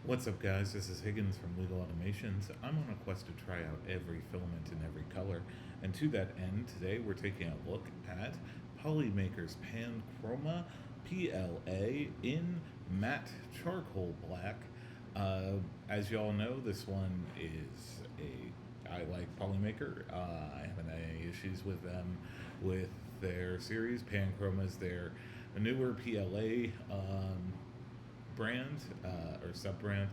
What's up, guys? This is Higgins from Legal Automations. I'm on a quest to try out every filament in every color, and to that end, today we're taking a look at Polymaker's Panchroma PLA in matte charcoal black. As you all know, this one is I like Polymaker. I haven't had any issues with them with their series. Panchroma is their newer PLA. Brand or sub brand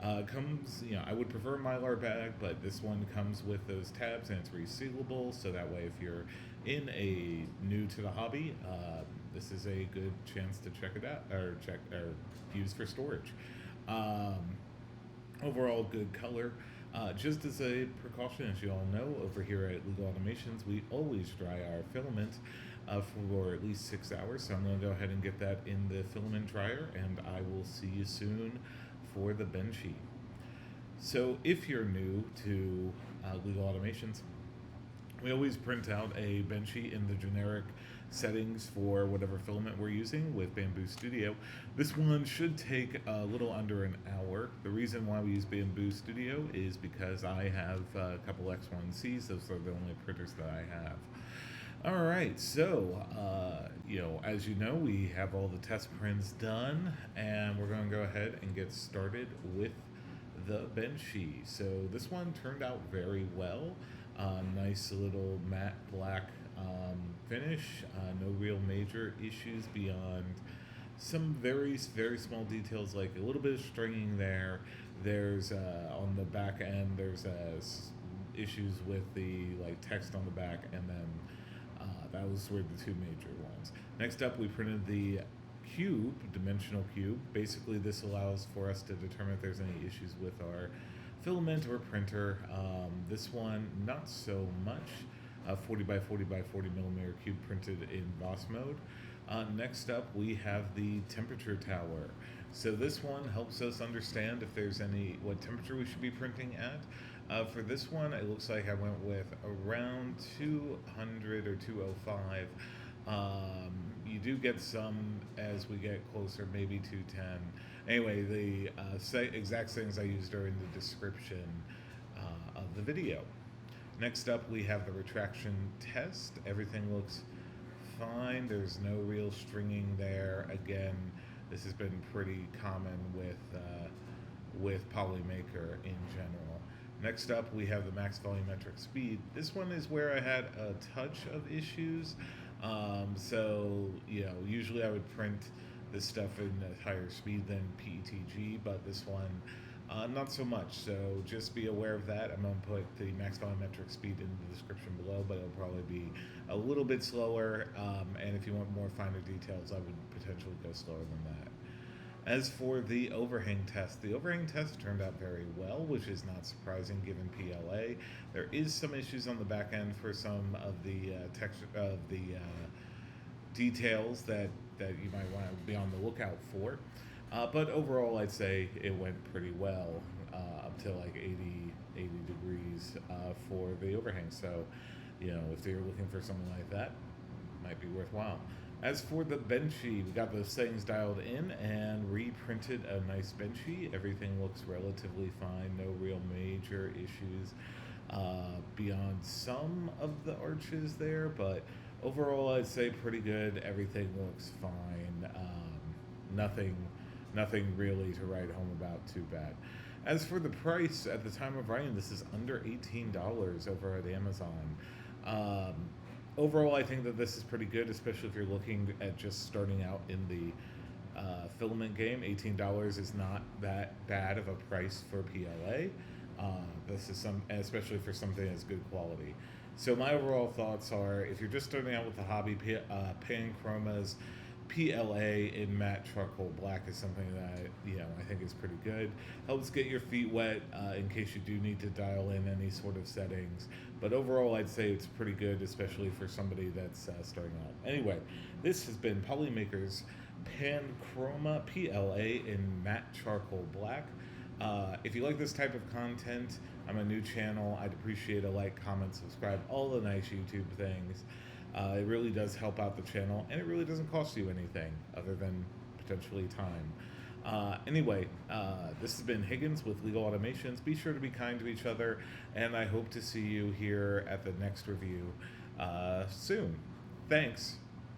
comes, I would prefer Mylar bag, but this one comes with those tabs and it's resealable, so that way if you're new to the hobby, this is a good chance to check it out or use for storage. Overall good color. Just as a precaution, as you all know, over here at Legal Automations, we always dry our filament for at least 6 hours. So I'm going to go ahead and get that in the filament dryer, and I will see you soon for the benchy. So if you're new to Legal Automations, we always print out a benchy in the generic settings for whatever filament we're using with Bamboo Studio. This one should take a little under an hour. The reason why we use Bamboo Studio is because I have a couple X1Cs. Those are the only printers that I have. All right, so, as you know, we have all the test prints done, and we're going to go ahead and get started with the benchy. So this one turned out very well. Nice little matte black finish. No real major issues beyond some very, very small details, like a little bit of stringing there. There's on the back end, there's issues with the text on the back, and then that was were the two major ones. Next up, we printed the cube, dimensional cube. Basically, this allows for us to determine if there's any issues with our filament or printer. This one, not so much. 40 by 40 by 40 millimeter cube printed in boss mode. Next up, we have the temperature tower. So this one helps us understand if there's what temperature we should be printing at. For this one, it looks like I went with around 200 or 205. You do get some as we get closer, maybe 210. Anyway, the exact things I used are in the description of the video. Next up, we have the retraction test. Everything looks fine. There's no real stringing there. Again, this has been pretty common with Polymaker in general. Next up, we have the max volumetric speed. This one is where I had a touch of issues. Usually I would print this stuff in a higher speed than PETG, but this one, not so much. So just be aware of that. I'm going to put the max volumetric speed in the description below, but it'll probably be a little bit slower. And if you want more finer details, I would potentially go slower than that. As for the overhang test turned out very well, which is not surprising given PLA. There is some issues on the back end for some of the texture of the details that you might want to be on the lookout for. But overall, I'd say it went pretty well up to like 80 degrees for the overhang. So, if you're looking for something like that, it might be worthwhile. As for the benchy, we got those settings dialed in and reprinted a nice benchy. Everything looks relatively fine, no real major issues beyond some of the arches there, but overall I'd say pretty good. Everything looks fine. Nothing really to write home about too bad. As for the price, at the time of writing, this is under $18 over at Amazon. Overall, I think that this is pretty good, especially if you're looking at just starting out in the filament game. $18 is not that bad of a price for PLA. This is especially for something that's good quality. So my overall thoughts are, if you're just starting out with the hobby, Panchroma's PLA in matte charcoal black is something that I think is pretty good. Helps get your feet wet in case you do need to dial in any sort of settings. But overall, I'd say it's pretty good, especially for somebody that's starting out. Anyway, this has been Polymaker's Panchroma PLA in matte charcoal black. If you like this type of content, I'm a new channel. I'd appreciate a like, comment, subscribe, all the nice YouTube things. It really does help out the channel, and it really doesn't cost you anything other than potentially time. Anyway, this has been Higgins with Legal Automations. Be sure to be kind to each other, and I hope to see you here at the next review soon. Thanks.